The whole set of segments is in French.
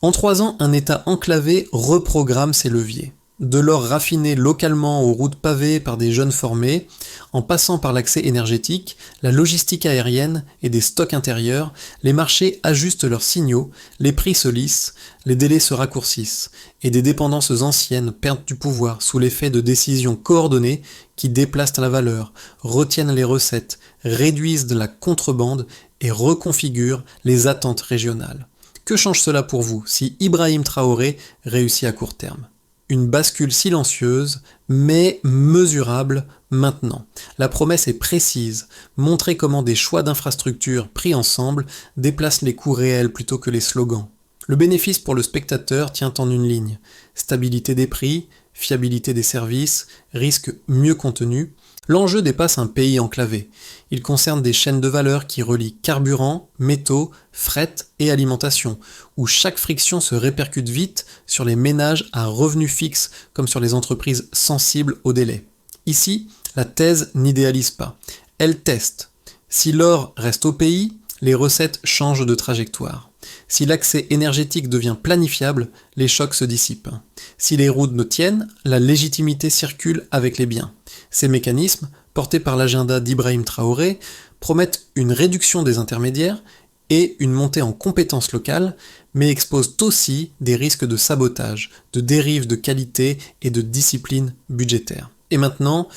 En 3 ans, un État enclavé reprogramme ses leviers. De l'or raffiné localement aux routes pavées par des jeunes formés, en passant par l'accès énergétique, la logistique aérienne et des stocks intérieurs, les marchés ajustent leurs signaux, les prix se lissent, les délais se raccourcissent, et des dépendances anciennes perdent du pouvoir sous l'effet de décisions coordonnées qui déplacent la valeur, retiennent les recettes, réduisent de la contrebande et reconfigurent les attentes régionales. Que change cela pour vous si Ibrahim Traoré réussit à court terme ? Une bascule silencieuse, mais mesurable maintenant. La promesse est précise, montrer comment des choix d'infrastructures pris ensemble déplacent les coûts réels plutôt que les slogans. Le bénéfice pour le spectateur tient en une ligne. Stabilité des prix, fiabilité des services, risque mieux contenu. L'enjeu dépasse un pays enclavé. Il concerne des chaînes de valeur qui relient carburant, métaux, fret et alimentation, où chaque friction se répercute vite sur les ménages à revenus fixes comme sur les entreprises sensibles au délai. Ici, la thèse n'idéalise pas. Elle teste. Si l'or reste au pays, les recettes changent de trajectoire. Si l'accès énergétique devient planifiable, les chocs se dissipent. Si les routes ne tiennent, la légitimité circule avec les biens. Ces mécanismes, portés par l'agenda d'Ibrahim Traoré, promettent une réduction des intermédiaires et une montée en compétences locales, mais exposent aussi des risques de sabotage, de dérive de qualité et de discipline budgétaire. Et maintenant,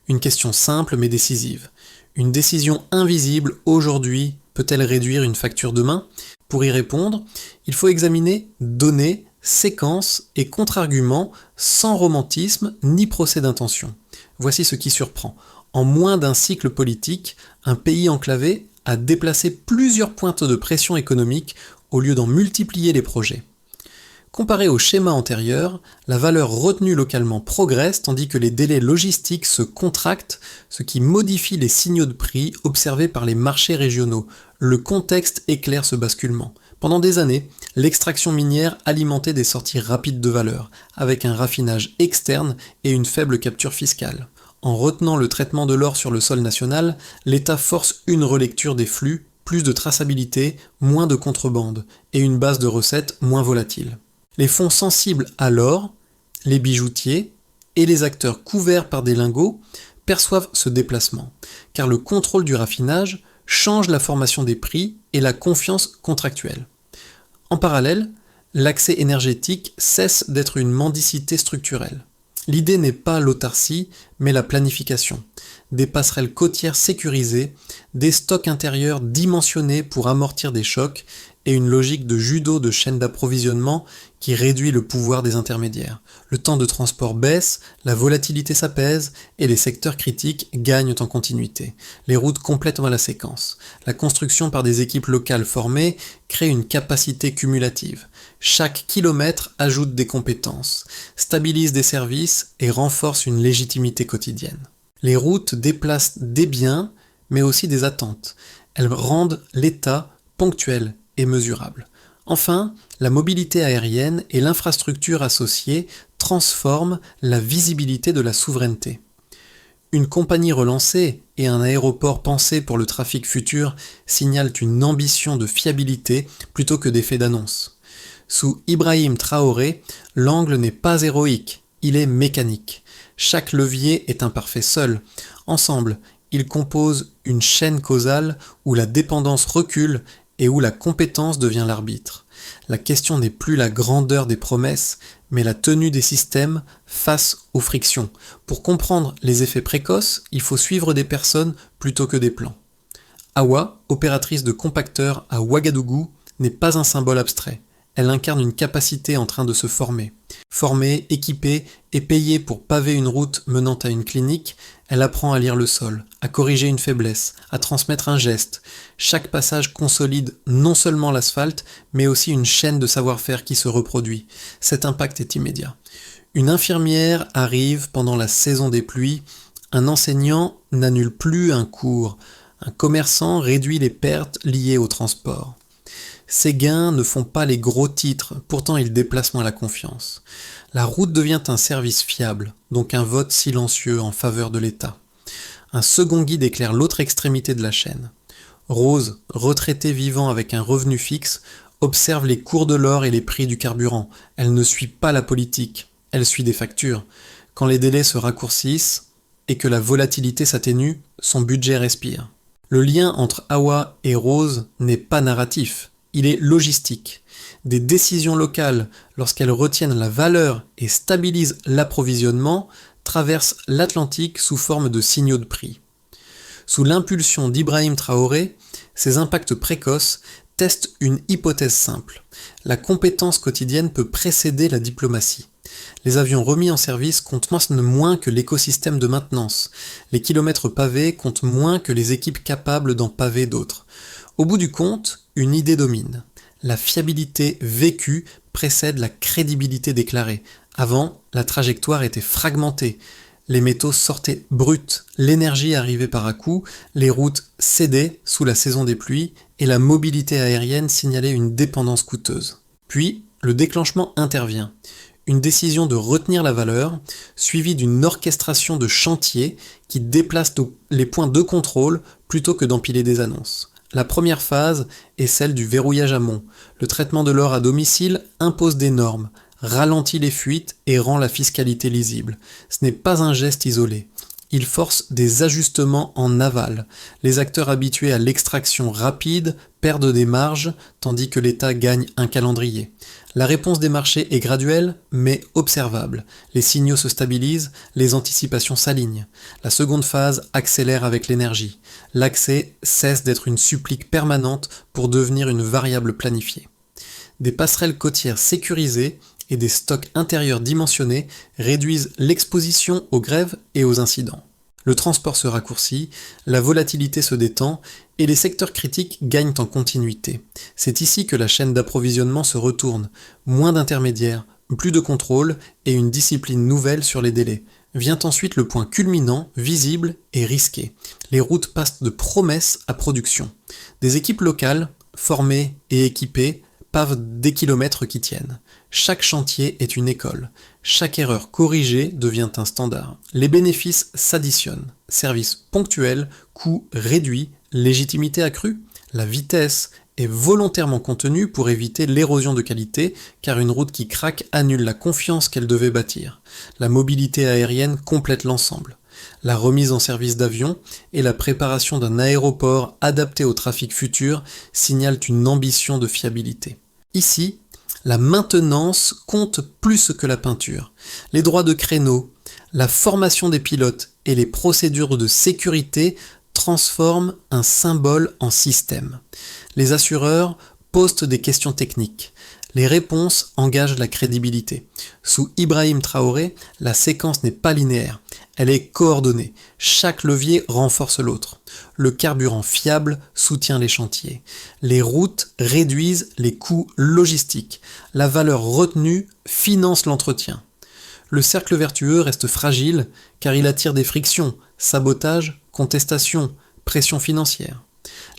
une question simple mais décisive. Une décision invisible aujourd'hui peut-elle réduire une facture demain ? Pour y répondre, il faut examiner données, séquences et contre-arguments sans romantisme ni procès d'intention. Voici ce qui surprend. En moins d'un cycle politique, un pays enclavé a déplacé plusieurs pointes de pression économique au lieu d'en multiplier les projets. Comparé au schéma antérieur, la valeur retenue localement progresse tandis que les délais logistiques se contractent, ce qui modifie les signaux de prix observés par les marchés régionaux. Le contexte éclaire ce basculement. Pendant des années, l'extraction minière alimentait des sorties rapides de valeur, avec un raffinage externe et une faible capture fiscale. En retenant le traitement de l'or sur le sol national, l'État force une relecture des flux, plus de traçabilité, moins de contrebande, et une base de recettes moins volatile. Les fonds sensibles à l'or, les bijoutiers et les acteurs couverts par des lingots perçoivent ce déplacement, car le contrôle du raffinage change la formation des prix et la confiance contractuelle. En parallèle, l'accès énergétique cesse d'être une mendicité structurelle. L'idée n'est pas l'autarcie, mais la planification. Des passerelles côtières sécurisées, des stocks intérieurs dimensionnés pour amortir des chocs et une logique de judo de chaîne d'approvisionnement qui réduit le pouvoir des intermédiaires. Le temps de transport baisse, la volatilité s'apaise et les secteurs critiques gagnent en continuité. Les routes complètent la séquence. La construction par des équipes locales formées crée une capacité cumulative. Chaque kilomètre ajoute des compétences, stabilise des services et renforce une légitimité quotidienne. Les routes déplacent des biens, mais aussi des attentes. Elles rendent l'État ponctuel et mesurable. Enfin, la mobilité aérienne et l'infrastructure associée transforment la visibilité de la souveraineté. Une compagnie relancée et un aéroport pensé pour le trafic futur signalent une ambition de fiabilité plutôt que d'effet d'annonce. Sous Ibrahim Traoré, l'angle n'est pas héroïque, il est mécanique. Chaque levier est imparfait seul. Ensemble, ils composent une chaîne causale où la dépendance recule et où la compétence devient l'arbitre. La question n'est plus la grandeur des promesses, mais la tenue des systèmes face aux frictions. Pour comprendre les effets précoces, il faut suivre des personnes plutôt que des plans. Awa, opératrice de compacteurs à Ouagadougou, n'est pas un symbole abstrait. Elle incarne une capacité en train de se former. Formée, équipée et payée pour paver une route menant à une clinique, elle apprend à lire le sol, à corriger une faiblesse, à transmettre un geste. Chaque passage consolide non seulement l'asphalte, mais aussi une chaîne de savoir-faire qui se reproduit. Cet impact est immédiat. Une infirmière arrive pendant la saison des pluies, un enseignant n'annule plus un cours, un commerçant réduit les pertes liées au transport. Ces gains ne font pas les gros titres, pourtant ils déplacent moins la confiance. La route devient un service fiable, donc un vote silencieux en faveur de l'État. Un second guide éclaire l'autre extrémité de la chaîne. Rose, retraité vivant avec un revenu fixe, observe les cours de l'or et les prix du carburant. Elle ne suit pas la politique, elle suit des factures. Quand les délais se raccourcissent et que la volatilité s'atténue, son budget respire. Le lien entre Awa et Rose n'est pas narratif, il est logistique. Des décisions locales, lorsqu'elles retiennent la valeur et stabilisent l'approvisionnement, traversent l'Atlantique sous forme de signaux de prix. Sous l'impulsion d'Ibrahim Traoré, ces impacts précoces testent une hypothèse simple. La compétence quotidienne peut précéder la diplomatie. Les avions remis en service comptent moins que l'écosystème de maintenance. Les kilomètres pavés comptent moins que les équipes capables d'en paver d'autres. Au bout du compte, une idée domine. La fiabilité vécue précède la crédibilité déclarée. Avant, la trajectoire était fragmentée. Les métaux sortaient bruts, l'énergie arrivait par à-coups, les routes cédaient sous la saison des pluies et la mobilité aérienne signalait une dépendance coûteuse. Puis, le déclenchement intervient. Une décision de retenir la valeur, suivie d'une orchestration de chantiers qui déplacent les points de contrôle plutôt que d'empiler des annonces. La première phase est celle du verrouillage amont. Le traitement de l'or à domicile impose des normes, ralentit les fuites et rend la fiscalité lisible. Ce n'est pas un geste isolé. Il force des ajustements en aval. Les acteurs habitués à l'extraction rapide perdent des marges, tandis que l'État gagne un calendrier. La réponse des marchés est graduelle, mais observable. Les signaux se stabilisent, les anticipations s'alignent. La seconde phase accélère avec l'énergie. L'accès cesse d'être une supplique permanente pour devenir une variable planifiée. Des passerelles côtières sécurisées et des stocks intérieurs dimensionnés réduisent l'exposition aux grèves et aux incidents. Le transport se raccourcit, la volatilité se détend et les secteurs critiques gagnent en continuité. C'est ici que la chaîne d'approvisionnement se retourne. Moins d'intermédiaires, plus de contrôle et une discipline nouvelle sur les délais. Vient ensuite le point culminant, visible et risqué. Les routes passent de promesses à production. Des équipes locales, formées et équipées, pavent des kilomètres qui tiennent. Chaque chantier est une école. Chaque erreur corrigée devient un standard. Les bénéfices s'additionnent. Service ponctuel, coût réduit, légitimité accrue. La vitesse est volontairement contenue pour éviter l'érosion de qualité, car une route qui craque annule la confiance qu'elle devait bâtir. La mobilité aérienne complète l'ensemble. La remise en service d'avions et la préparation d'un aéroport adapté au trafic futur signalent une ambition de fiabilité. Ici, la maintenance compte plus que la peinture. Les droits de créneau, la formation des pilotes et les procédures de sécurité transforment un symbole en système. Les assureurs posent des questions techniques. Les réponses engagent la crédibilité. Sous Ibrahim Traoré, la séquence n'est pas linéaire. Elle est coordonnée. Chaque levier renforce l'autre. Le carburant fiable soutient les chantiers. Les routes réduisent les coûts logistiques. La valeur retenue finance l'entretien. Le cercle vertueux reste fragile car il attire des frictions, sabotage, contestation, pression financière.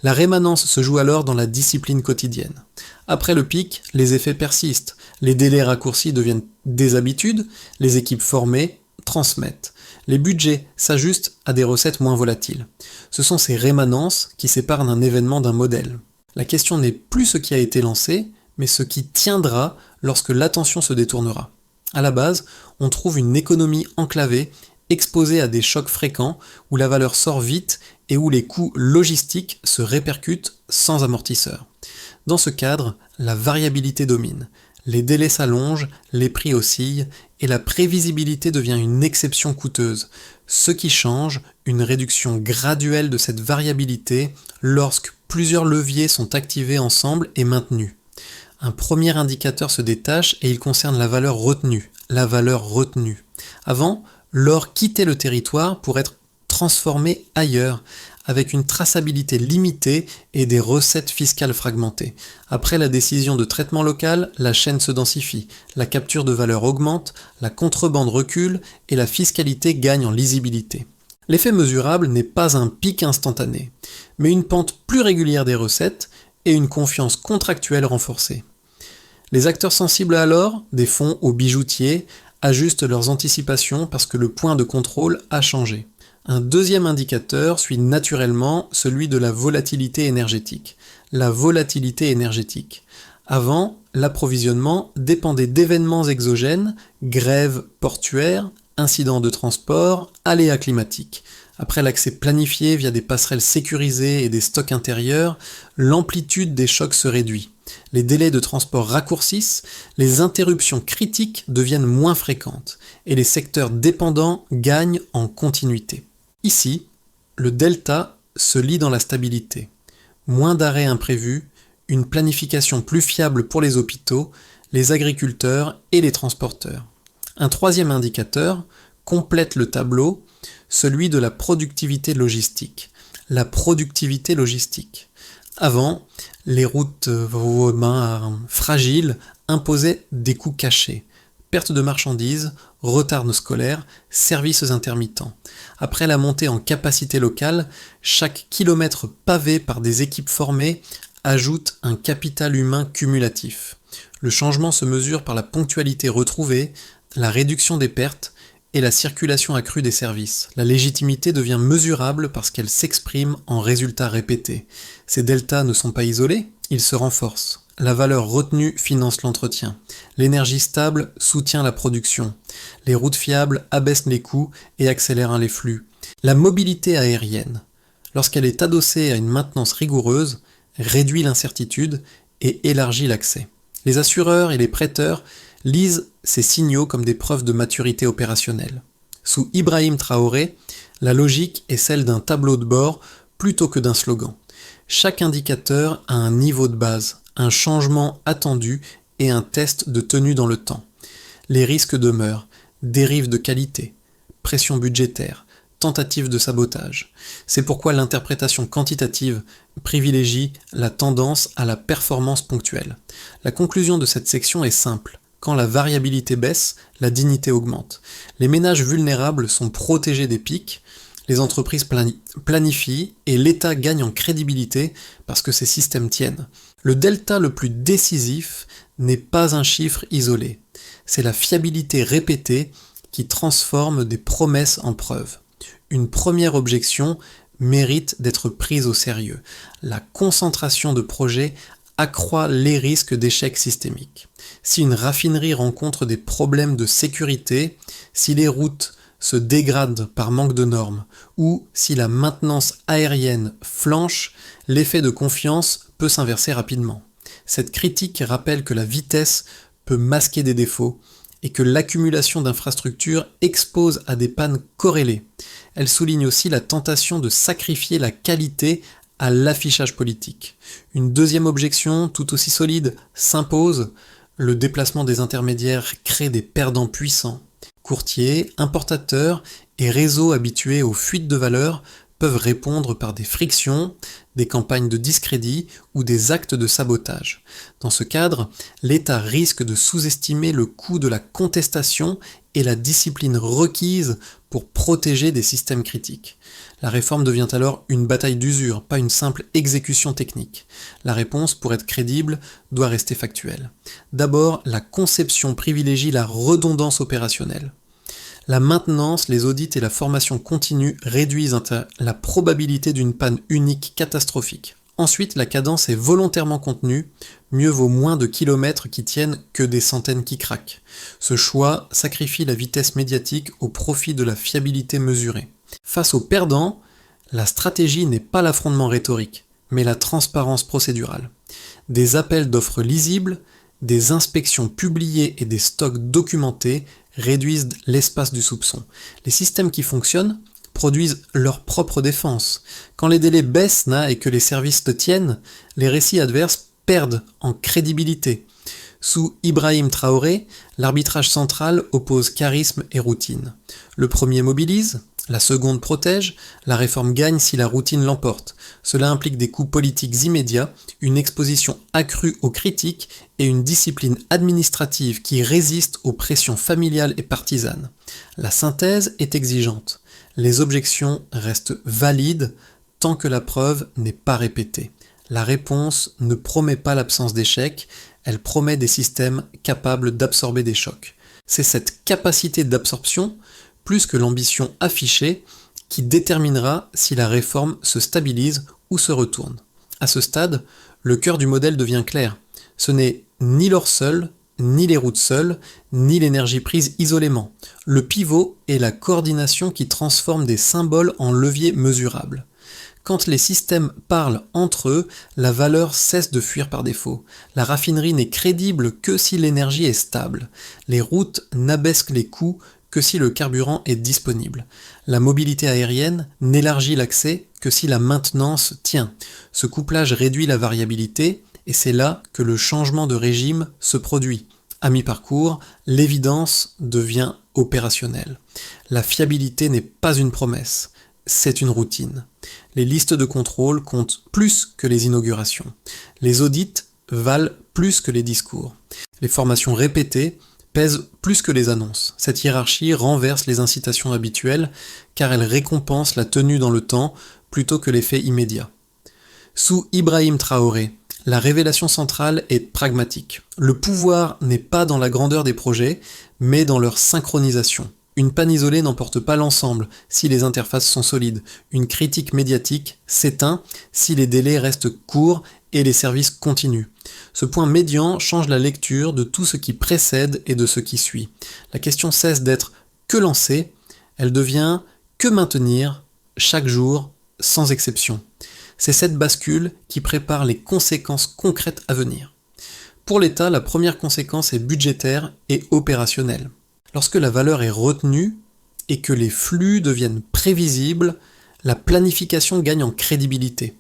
La rémanence se joue alors dans la discipline quotidienne. Après le pic, les effets persistent. Les délais raccourcis deviennent des habitudes, les équipes formées transmettent. Les budgets s'ajustent à des recettes moins volatiles. Ce sont ces rémanences qui séparent un événement d'un modèle. La question n'est plus ce qui a été lancé, mais ce qui tiendra lorsque l'attention se détournera. À la base, on trouve une économie enclavée, exposée à des chocs fréquents, où la valeur sort vite et où les coûts logistiques se répercutent sans amortisseur. Dans ce cadre, la variabilité domine. Les délais s'allongent, les prix oscillent, et la prévisibilité devient une exception coûteuse. Ce qui change, une réduction graduelle de cette variabilité lorsque plusieurs leviers sont activés ensemble et maintenus. Un premier indicateur se détache et il concerne la valeur retenue. La valeur retenue. Avant, l'or quittait le territoire pour être transformé ailleurs, avec une traçabilité limitée et des recettes fiscales fragmentées. Après la décision de traitement local, la chaîne se densifie, la capture de valeur augmente, la contrebande recule et la fiscalité gagne en lisibilité. L'effet mesurable n'est pas un pic instantané, mais une pente plus régulière des recettes et une confiance contractuelle renforcée. Les acteurs sensibles alors, des fonds aux bijoutiers, ajustent leurs anticipations parce que le point de contrôle a changé. Un deuxième indicateur suit naturellement celui de la volatilité énergétique. La volatilité énergétique. Avant, l'approvisionnement dépendait d'événements exogènes, grèves portuaires, incidents de transport, aléas climatiques. Après l'accès planifié via des passerelles sécurisées et des stocks intérieurs, l'amplitude des chocs se réduit. Les délais de transport raccourcissent, les interruptions critiques deviennent moins fréquentes et les secteurs dépendants gagnent en continuité. Ici, le delta se lie dans la stabilité. Moins d'arrêts imprévus, une planification plus fiable pour les hôpitaux, les agriculteurs et les transporteurs. Un troisième indicateur complète le tableau, celui de la productivité logistique. La productivité logistique. Avant, les routes fragiles imposaient des coûts cachés. Perte de marchandises, retards scolaires, services intermittents. Après la montée en capacité locale, chaque kilomètre pavé par des équipes formées ajoute un capital humain cumulatif. Le changement se mesure par la ponctualité retrouvée, la réduction des pertes et la circulation accrue des services. La légitimité devient mesurable parce qu'elle s'exprime en résultats répétés. Ces deltas ne sont pas isolés, ils se renforcent. La valeur retenue finance l'entretien. L'énergie stable soutient la production. Les routes fiables abaissent les coûts et accélèrent les flux. La mobilité aérienne, lorsqu'elle est adossée à une maintenance rigoureuse, réduit l'incertitude et élargit l'accès. Les assureurs et les prêteurs lisent ces signaux comme des preuves de maturité opérationnelle. Sous Ibrahim Traoré, la logique est celle d'un tableau de bord plutôt que d'un slogan. Chaque indicateur a un niveau de base, un changement attendu et un test de tenue dans le temps. Les risques demeurent, dérives de qualité, pression budgétaire, tentatives de sabotage. C'est pourquoi l'interprétation quantitative privilégie la tendance à la performance ponctuelle. La conclusion de cette section est simple. Quand la variabilité baisse, la dignité augmente. Les ménages vulnérables sont protégés des pics, les entreprises planifient et l'État gagne en crédibilité parce que ces systèmes tiennent. Le delta le plus décisif n'est pas un chiffre isolé. C'est la fiabilité répétée qui transforme des promesses en preuves. Une première objection mérite d'être prise au sérieux. La concentration de projets accroît les risques d'échec systémique. Si une raffinerie rencontre des problèmes de sécurité, si les routes se dégradent par manque de normes, ou si la maintenance aérienne flanche, l'effet de confiance peut s'inverser rapidement. Cette critique rappelle que la vitesse peut masquer des défauts et que l'accumulation d'infrastructures expose à des pannes corrélées. Elle souligne aussi la tentation de sacrifier la qualité à l'affichage politique. Une deuxième objection, tout aussi solide, s'impose. Le déplacement des intermédiaires crée des perdants puissants. Courtiers, importateurs et réseaux habitués aux fuites de valeur peuvent répondre par des frictions, des campagnes de discrédit ou des actes de sabotage. Dans ce cadre, l'État risque de sous-estimer le coût de la contestation et la discipline requise pour protéger des systèmes critiques. La réforme devient alors une bataille d'usure, pas une simple exécution technique. La réponse, pour être crédible, doit rester factuelle. D'abord, la conception privilégie la redondance opérationnelle. La maintenance, les audits et la formation continue réduisent la probabilité d'une panne unique catastrophique. Ensuite, la cadence est volontairement contenue, mieux vaut moins de kilomètres qui tiennent que des centaines qui craquent. Ce choix sacrifie la vitesse médiatique au profit de la fiabilité mesurée. Face aux perdants, la stratégie n'est pas l'affrontement rhétorique, mais la transparence procédurale. Des appels d'offres lisibles, des inspections publiées et des stocks documentés réduisent l'espace du soupçon. Les systèmes qui fonctionnent produisent leur propre défense. Quand les délais baissent et que les services te tiennent, les récits adverses perdent en crédibilité. Sous Ibrahim Traoré, l'arbitrage central oppose charisme et routine. Le premier mobilise, la seconde protège, la réforme gagne si la routine l'emporte. Cela implique des coûts politiques immédiats, une exposition accrue aux critiques et une discipline administrative qui résiste aux pressions familiales et partisanes. La synthèse est exigeante. Les objections restent valides tant que la preuve n'est pas répétée. La réponse ne promet pas l'absence d'échec, elle promet des systèmes capables d'absorber des chocs. C'est cette capacité d'absorption, plus que l'ambition affichée, qui déterminera si la réforme se stabilise ou se retourne. À ce stade, le cœur du modèle devient clair. Ce n'est ni l'or seul, ni les routes seules, ni l'énergie prise isolément. Le pivot est la coordination qui transforme des symboles en leviers mesurables. Quand les systèmes parlent entre eux, la valeur cesse de fuir par défaut. La raffinerie n'est crédible que si l'énergie est stable. Les routes n'abaissent les coûts que si le carburant est disponible. La mobilité aérienne n'élargit l'accès que si la maintenance tient. Ce couplage réduit la variabilité et c'est là que le changement de régime se produit. À mi-parcours, l'évidence devient opérationnelle. La fiabilité n'est pas une promesse, c'est une routine. Les listes de contrôle comptent plus que les inaugurations. Les audits valent plus que les discours. Les formations répétées pèsent plus que les annonces. Cette hiérarchie renverse les incitations habituelles car elle récompense la tenue dans le temps plutôt que l'effet immédiat. Sous Ibrahim Traoré, la révélation centrale est pragmatique. Le pouvoir n'est pas dans la grandeur des projets, mais dans leur synchronisation. Une panne isolée n'emporte pas l'ensemble si les interfaces sont solides. Une critique médiatique s'éteint si les délais restent courts et les services continuent. Ce point médian change la lecture de tout ce qui précède et de ce qui suit. La question cesse d'être « que lancer ?» elle devient « que maintenir ?» chaque jour, sans exception. C'est cette bascule qui prépare les conséquences concrètes à venir. Pour l'État, la première conséquence est budgétaire et opérationnelle. Lorsque la valeur est retenue et que les flux deviennent prévisibles, la planification gagne en crédibilité.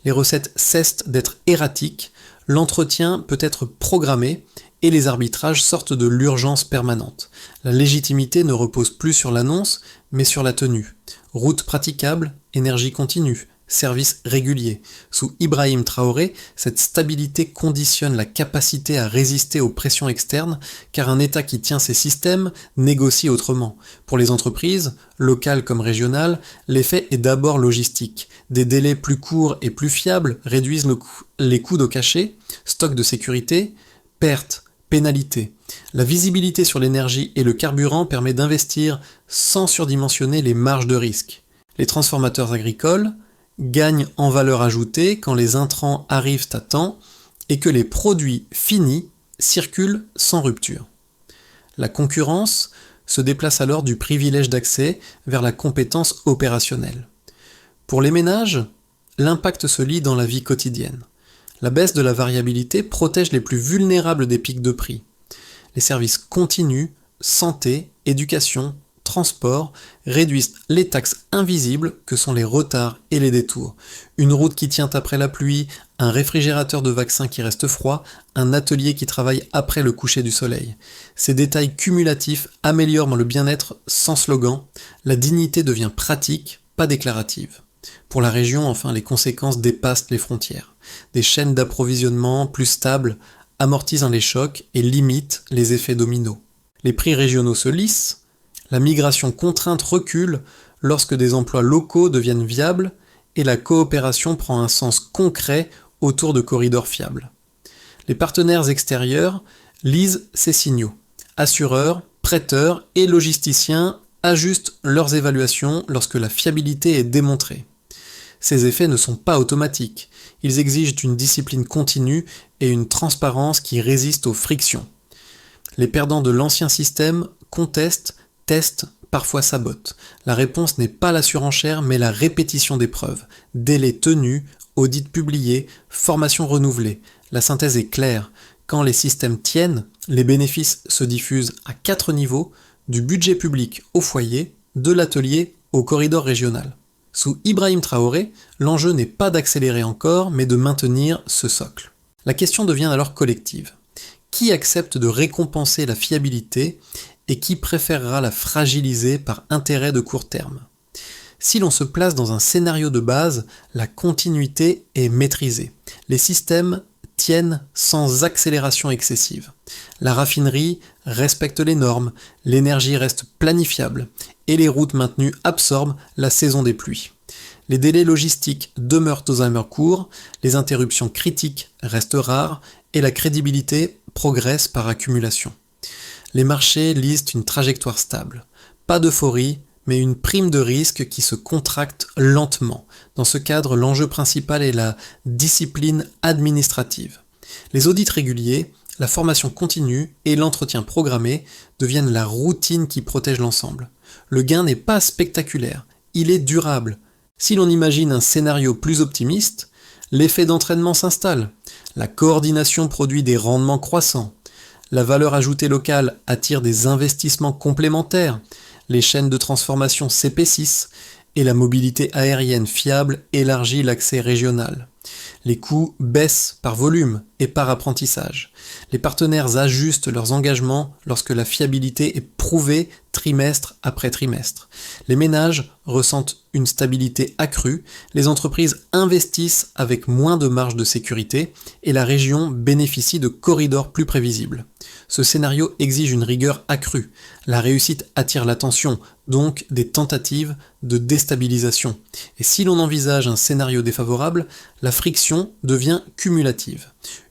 Les recettes cessent d'être erratiques, l'entretien peut être programmé et les arbitrages sortent de l'urgence permanente. La légitimité ne repose plus sur l'annonce, mais sur la tenue. Route praticable, énergie continue, service régulier. Sous Ibrahim Traoré, cette stabilité conditionne la capacité à résister aux pressions externes, car un État qui tient ses systèmes négocie autrement. Pour les entreprises, locales comme régionales, l'effet est d'abord logistique. Des délais plus courts et plus fiables réduisent les coûts de cachet, stock de sécurité, pertes, pénalités. La visibilité sur l'énergie et le carburant permet d'investir sans surdimensionner les marges de risque. Les transformateurs agricoles gagnent en valeur ajoutée quand les intrants arrivent à temps et que les produits finis circulent sans rupture. La concurrence se déplace alors du privilège d'accès vers la compétence opérationnelle. Pour les ménages, l'impact se lit dans la vie quotidienne. La baisse de la variabilité protège les plus vulnérables des pics de prix. Les services continus, santé, éducation, transport réduisent les taxes invisibles que sont les retards et les détours. Une route qui tient après la pluie, un réfrigérateur de vaccin qui reste froid, un atelier qui travaille après le coucher du soleil. Ces détails cumulatifs améliorent le bien-être sans slogan. La dignité devient pratique, pas déclarative. Pour la région, enfin, les conséquences dépassent les frontières. Des chaînes d'approvisionnement plus stables amortissent les chocs et limitent les effets dominos. Les prix régionaux se lissent, la migration contrainte recule lorsque des emplois locaux deviennent viables et la coopération prend un sens concret autour de corridors fiables. Les partenaires extérieurs lisent ces signaux. Assureurs, prêteurs et logisticiens ajustent leurs évaluations lorsque la fiabilité est démontrée. Ces effets ne sont pas automatiques. Ils exigent une discipline continue et une transparence qui résistent aux frictions. Les perdants de l'ancien système contestent, testent, parfois sabotent. La réponse n'est pas la surenchère, mais la répétition des preuves. Délais tenus, audits publiés, formations renouvelées. La synthèse est claire. Quand les systèmes tiennent, les bénéfices se diffusent à 4 niveaux, du budget public au foyer, de l'atelier au corridor régional. Sous Ibrahim Traoré, l'enjeu n'est pas d'accélérer encore, mais de maintenir ce socle. La question devient alors collective. Qui accepte de récompenser la fiabilité et qui préférera la fragiliser par intérêt de court terme? Si l'on se place dans un scénario de base, la continuité est maîtrisée. Les systèmes tiennent sans accélération excessive. La raffinerie respecte les normes, l'énergie reste planifiable et les routes maintenues absorbent la saison des pluies. Les délais logistiques demeurent aux Alzheimer courts, les interruptions critiques restent rares et la crédibilité progresse par accumulation. Les marchés lisent une trajectoire stable. Pas d'euphorie, mais une prime de risque qui se contracte lentement. Dans ce cadre, l'enjeu principal est la discipline administrative. Les audits réguliers, la formation continue et l'entretien programmé deviennent la routine qui protège l'ensemble. Le gain n'est pas spectaculaire, il est durable. Si l'on imagine un scénario plus optimiste, l'effet d'entraînement s'installe, la coordination produit des rendements croissants, la valeur ajoutée locale attire des investissements complémentaires, les chaînes de transformation s'épaississent et la mobilité aérienne fiable élargit l'accès régional. Les coûts baissent par volume et par apprentissage. Les partenaires ajustent leurs engagements lorsque la fiabilité est prouvée trimestre après trimestre. Les ménages ressentent une stabilité accrue, les entreprises investissent avec moins de marge de sécurité et la région bénéficie de corridors plus prévisibles. Ce scénario exige une rigueur accrue. La réussite attire l'attention, donc des tentatives de déstabilisation. Et si l'on envisage un scénario défavorable, la friction devient cumulative.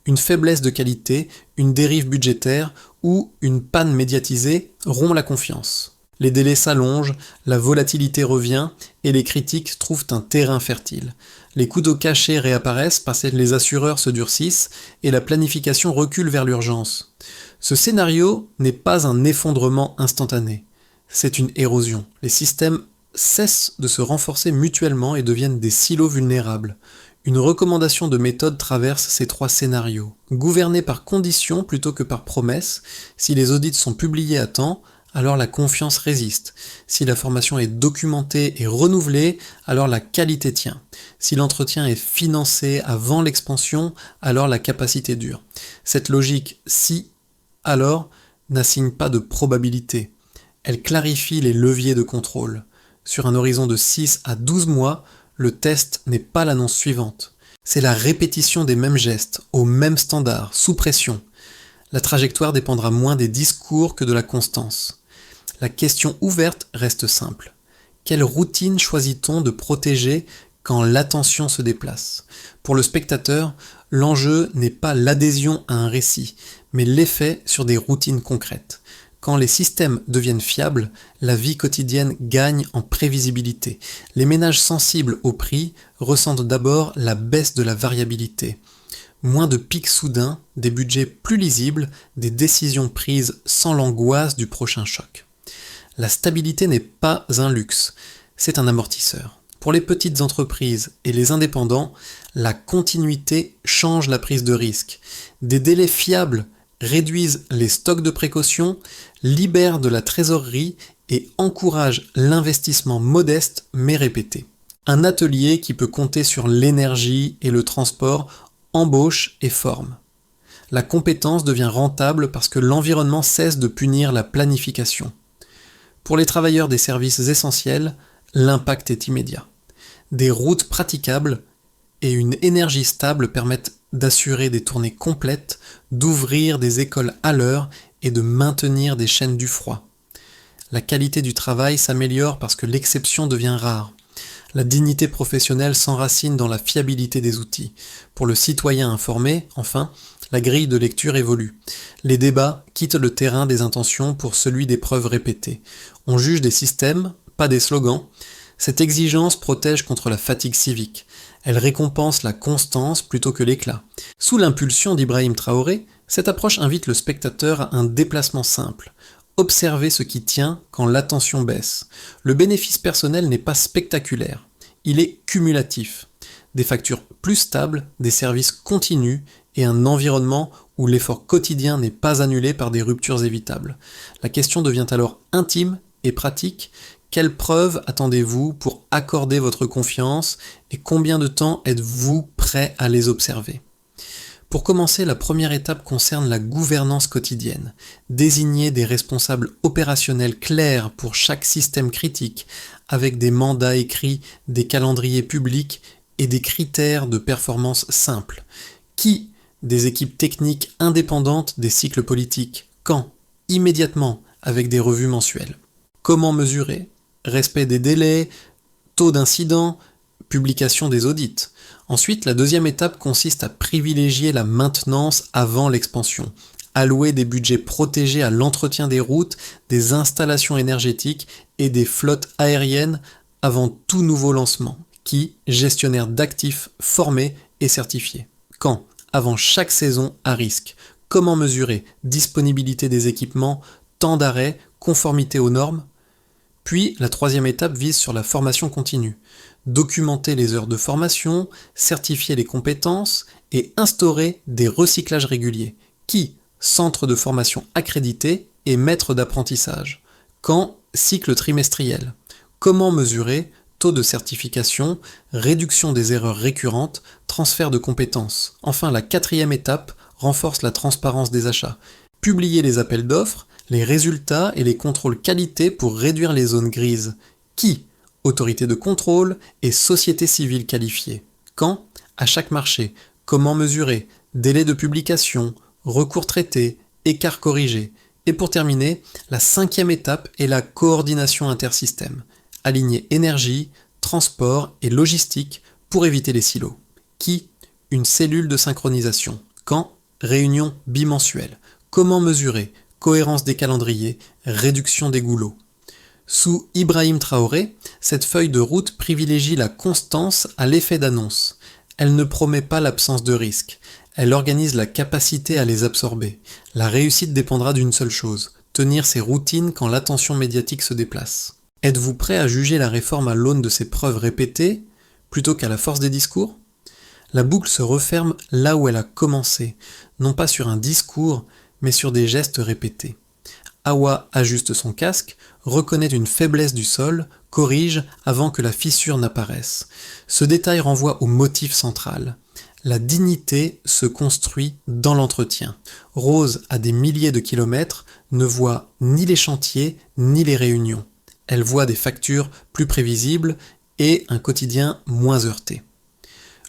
Une faiblesse de qualité, une dérive budgétaire ou une panne médiatisée rompt la confiance. Les délais s'allongent, la volatilité revient et les critiques trouvent un terrain fertile. Les couteaux cachés réapparaissent parce que les assureurs se durcissent et la planification recule vers l'urgence. Ce scénario n'est pas un effondrement instantané, c'est une érosion. Les systèmes cessent de se renforcer mutuellement et deviennent des silos vulnérables. Une recommandation de méthode traverse ces trois scénarios. Gouverner par conditions plutôt que par promesses, si les audits sont publiés à temps, alors la confiance résiste. Si la formation est documentée et renouvelée, alors la qualité tient. Si l'entretien est financé avant l'expansion, alors la capacité dure. Cette logique si, alors, n'assigne pas de probabilité. Elle clarifie les leviers de contrôle. Sur un horizon de 6 à 12 mois, le test n'est pas l'annonce suivante. C'est la répétition des mêmes gestes, aux mêmes standards, sous pression. La trajectoire dépendra moins des discours que de la constance. La question ouverte reste simple. Quelle routine choisit-on de protéger quand l'attention se déplace ? Pour le spectateur, l'enjeu n'est pas l'adhésion à un récit, mais l'effet sur des routines concrètes. Quand les systèmes deviennent fiables, la vie quotidienne gagne en prévisibilité. Les ménages sensibles au prix ressentent d'abord la baisse de la variabilité. Moins de pics soudains, des budgets plus lisibles, des décisions prises sans l'angoisse du prochain choc. La stabilité n'est pas un luxe, c'est un amortisseur. Pour les petites entreprises et les indépendants, la continuité change la prise de risque. Des délais fiables réduisent les stocks de précaution, libèrent de la trésorerie et encouragent l'investissement modeste mais répété. Un atelier qui peut compter sur l'énergie et le transport embauche et forme. La compétence devient rentable parce que l'environnement cesse de punir la planification. Pour les travailleurs des services essentiels, l'impact est immédiat. Des routes praticables et une énergie stable permettent d'assurer des tournées complètes, d'ouvrir des écoles à l'heure et de maintenir des chaînes du froid. La qualité du travail s'améliore parce que l'exception devient rare. La dignité professionnelle s'enracine dans la fiabilité des outils. Pour le citoyen informé, enfin, la grille de lecture évolue. Les débats quittent le terrain des intentions pour celui des preuves répétées. On juge des systèmes, pas des slogans. Cette exigence protège contre la fatigue civique. Elle récompense la constance plutôt que l'éclat. Sous l'impulsion d'Ibrahim Traoré, cette approche invite le spectateur à un déplacement simple. Observer ce qui tient quand l'attention baisse. Le bénéfice personnel n'est pas spectaculaire, il est cumulatif. Des factures plus stables, des services continus et un environnement où l'effort quotidien n'est pas annulé par des ruptures évitables. La question devient alors intime et pratique. Quelles preuves attendez-vous pour accorder votre confiance et combien de temps êtes-vous prêt à les observer ? Pour commencer, la première étape concerne la gouvernance quotidienne. Désigner des responsables opérationnels clairs pour chaque système critique, avec des mandats écrits, des calendriers publics et des critères de performance simples. Qui ? Des équipes techniques indépendantes des cycles politiques. Quand ? Immédiatement, avec des revues mensuelles. Comment mesurer ? Respect des délais, taux d'incident, publication des audits. Ensuite, la deuxième étape consiste à privilégier la maintenance avant l'expansion. Allouer des budgets protégés à l'entretien des routes, des installations énergétiques et des flottes aériennes avant tout nouveau lancement. Qui ? Gestionnaire d'actifs formés et certifiés. Quand ? avant chaque saison à risque. Comment mesurer disponibilité des équipements, temps d'arrêt, conformité aux normes? Puis, la troisième étape vise sur la formation continue. Documenter les heures de formation, certifier les compétences et instaurer des recyclages réguliers. Qui? Centre de formation accrédité et maître d'apprentissage. Quand? Cycle trimestriel. Comment mesurer? Taux de certification, réduction des erreurs récurrentes, transfert de compétences. Enfin, la quatrième étape renforce la transparence des achats. Publier les appels d'offres, les résultats et les contrôles qualité pour réduire les zones grises. Qui? Autorité de contrôle et société civile qualifiée. Quand? À chaque marché. Comment mesurer? Délai de publication, recours traité, écart corrigé. Et pour terminer, la cinquième étape est la coordination intersystème. Aligner énergie, transport et logistique pour éviter les silos. Qui? Une cellule de synchronisation. Quand? Réunion bimensuelle. Comment mesurer? Cohérence des calendriers, réduction des goulots. Sous Ibrahim Traoré, cette feuille de route privilégie la constance à l'effet d'annonce. Elle ne promet pas l'absence de risque. Elle organise la capacité à les absorber. La réussite dépendra d'une seule chose, tenir ses routines quand l'attention médiatique se déplace. Êtes-vous prêt à juger la réforme à l'aune de ses preuves répétées, plutôt qu'à la force des discours? La boucle se referme là où elle a commencé, non pas sur un discours, mais sur des gestes répétés. Hawa ajuste son casque, reconnaît une faiblesse du sol, corrige avant que la fissure n'apparaisse. Ce détail renvoie au motif central. La dignité se construit dans l'entretien. Rose, à des milliers de kilomètres, ne voit ni les chantiers ni les réunions. Elle voit des factures plus prévisibles et un quotidien moins heurté.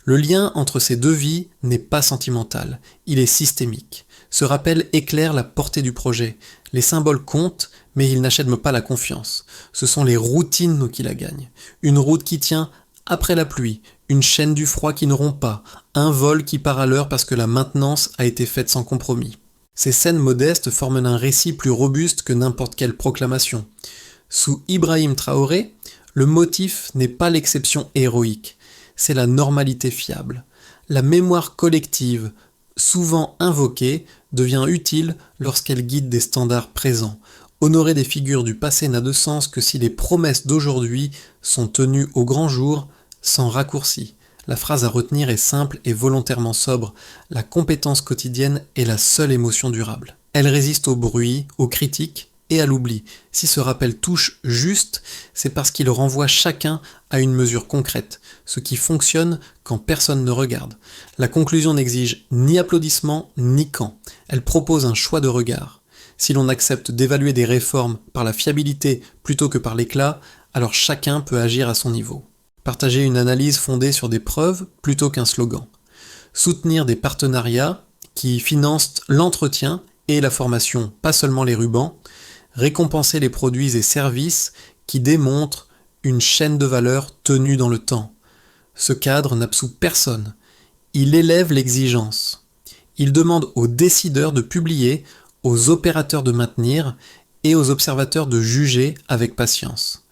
Le lien entre ces deux vies n'est pas sentimental, il est systémique. Ce rappel éclaire la portée du projet. Les symboles comptent, mais ils n'achètent pas la confiance. Ce sont les routines qui la gagnent. Une route qui tient après la pluie, une chaîne du froid qui ne rompt pas, un vol qui part à l'heure parce que la maintenance a été faite sans compromis. Ces scènes modestes forment un récit plus robuste que n'importe quelle proclamation. Sous Ibrahim Traoré, le motif n'est pas l'exception héroïque, c'est la normalité fiable. La mémoire collective, souvent invoquée, devient utile lorsqu'elle guide des standards présents. Honorer des figures du passé n'a de sens que si les promesses d'aujourd'hui sont tenues au grand jour, sans raccourci. La phrase à retenir est simple et volontairement sobre. La compétence quotidienne est la seule émotion durable. Elle résiste au bruit, aux critiques et à l'oubli. Si ce rappel touche juste, c'est parce qu'il renvoie chacun à une mesure concrète, ce qui fonctionne quand personne ne regarde. La conclusion n'exige ni applaudissements ni camp. Elle propose un choix de regard. Si l'on accepte d'évaluer des réformes par la fiabilité plutôt que par l'éclat, alors chacun peut agir à son niveau. Partager une analyse fondée sur des preuves plutôt qu'un slogan. Soutenir des partenariats qui financent l'entretien et la formation, pas seulement les rubans. Récompenser les produits et services qui démontrent une chaîne de valeur tenue dans le temps. Ce cadre n'absout personne. Il élève l'exigence. Il demande aux décideurs de publier, aux opérateurs de maintenir et aux observateurs de juger avec patience.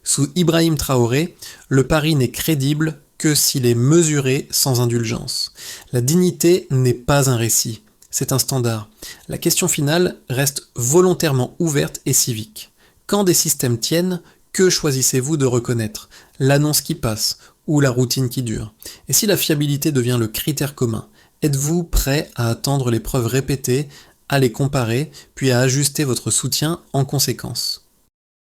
Sous Ibrahim Traoré, le pari n'est crédible que s'il est mesuré sans indulgence. La dignité n'est pas un récit. C'est un standard. La question finale reste volontairement ouverte et civique. Quand des systèmes tiennent, que choisissez-vous de reconnaître? L'annonce qui passe ou la routine qui dure? Et si la fiabilité devient le critère commun, êtes-vous prêt à attendre les preuves répétées, à les comparer, puis à ajuster votre soutien en conséquence?